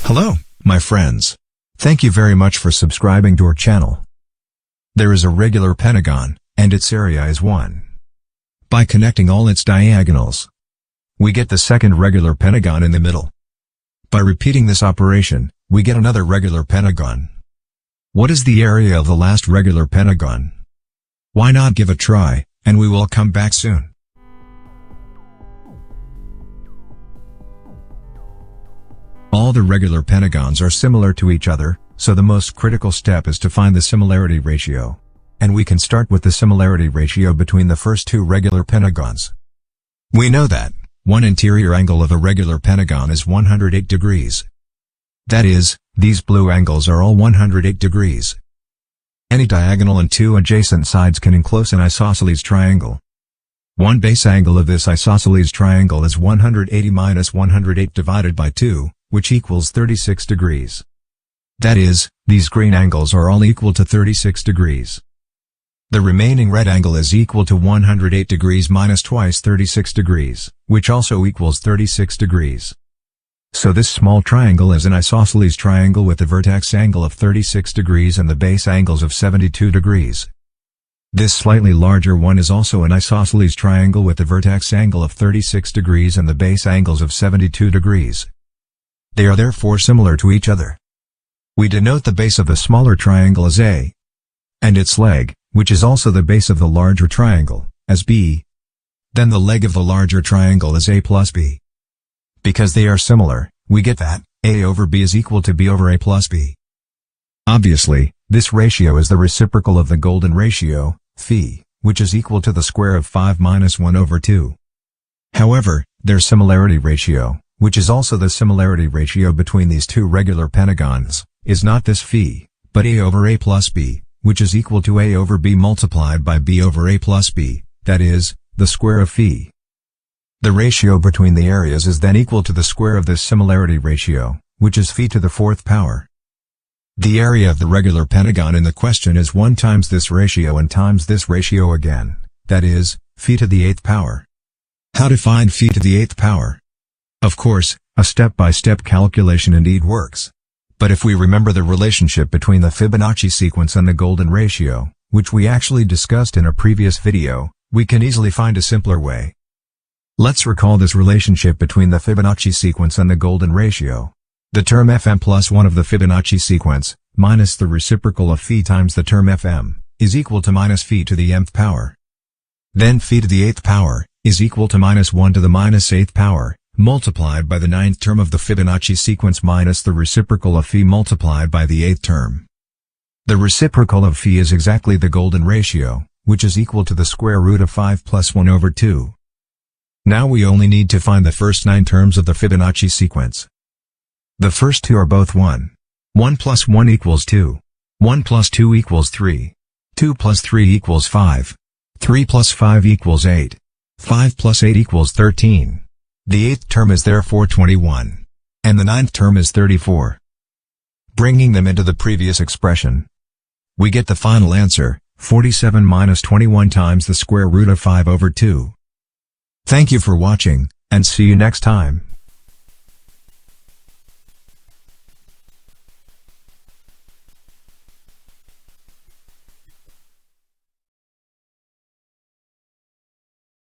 Hello, my friends. Thank you very much for subscribing to our channel. There is a regular pentagon, and its area is 1. By connecting all its diagonals, we get the second regular pentagon in the middle. By repeating this operation, we get another regular pentagon. What is the area of the last regular pentagon? Why not give a try, and we will come back soon. All the regular pentagons are similar to each other, so the most critical step is to find the similarity ratio. And we can start with the similarity ratio between the first two regular pentagons. We know that one interior angle of a regular pentagon is 108 degrees. That is, these blue angles are all 108 degrees. Any diagonal and two adjacent sides can enclose an isosceles triangle. One base angle of this isosceles triangle is 180 minus 108 divided by 2, which equals 36 degrees. That is, these green angles are all equal to 36 degrees. The remaining red angle is equal to 108 degrees minus twice 36 degrees, which also equals 36 degrees. So this small triangle is an isosceles triangle with the vertex angle of 36 degrees and the base angles of 72 degrees. This slightly larger one is also an isosceles triangle with the vertex angle of 36 degrees and the base angles of 72 degrees. They are therefore similar to each other. We denote the base of the smaller triangle as A, and its leg, which is also the base of the larger triangle, as B. Then the leg of the larger triangle is A plus B. Because they are similar, we get that A over B is equal to B over A plus B. Obviously, this ratio is the reciprocal of the golden ratio, phi, which is equal to the square of 5 minus 1 over 2. However, their similarity ratio, which is also the similarity ratio between these two regular pentagons, is not this phi, but A over A plus B, which is equal to A over B multiplied by B over A plus B, that is, the square of phi. The ratio between the areas is then equal to the square of this similarity ratio, which is phi to the 4th power. The area of the regular pentagon in the question is 1 times this ratio and times this ratio again, that is, phi to the 8th power. How to find phi to the 8th power? Of course, a step-by-step calculation indeed works. But if we remember the relationship between the Fibonacci sequence and the golden ratio, which we actually discussed in a previous video, we can easily find a simpler way. Let's recall this relationship between the Fibonacci sequence and the golden ratio. The term fm plus 1 of the Fibonacci sequence, minus the reciprocal of phi times the term fm, is equal to minus phi to the mth power. Then phi to the 8th power, is equal to minus 1 to the minus 8th power, multiplied by the 9th term of the Fibonacci sequence minus the reciprocal of phi multiplied by the 8th term. The reciprocal of phi is exactly the golden ratio, which is equal to the square root of 5 plus 1 over 2. Now we only need to find the first 9 terms of the Fibonacci sequence. The first two are both 1. 1 plus 1 equals 2. 1 plus 2 equals 3. 2 plus 3 equals 5. 3 plus 5 equals 8. 5 plus 8 equals 13. The 8th term is therefore 21. And the 9th term is 34. Bringing them into the previous expression, we get the final answer, 47 minus 21 times the square root of 5 over 2. Thank you for watching, and see you next time.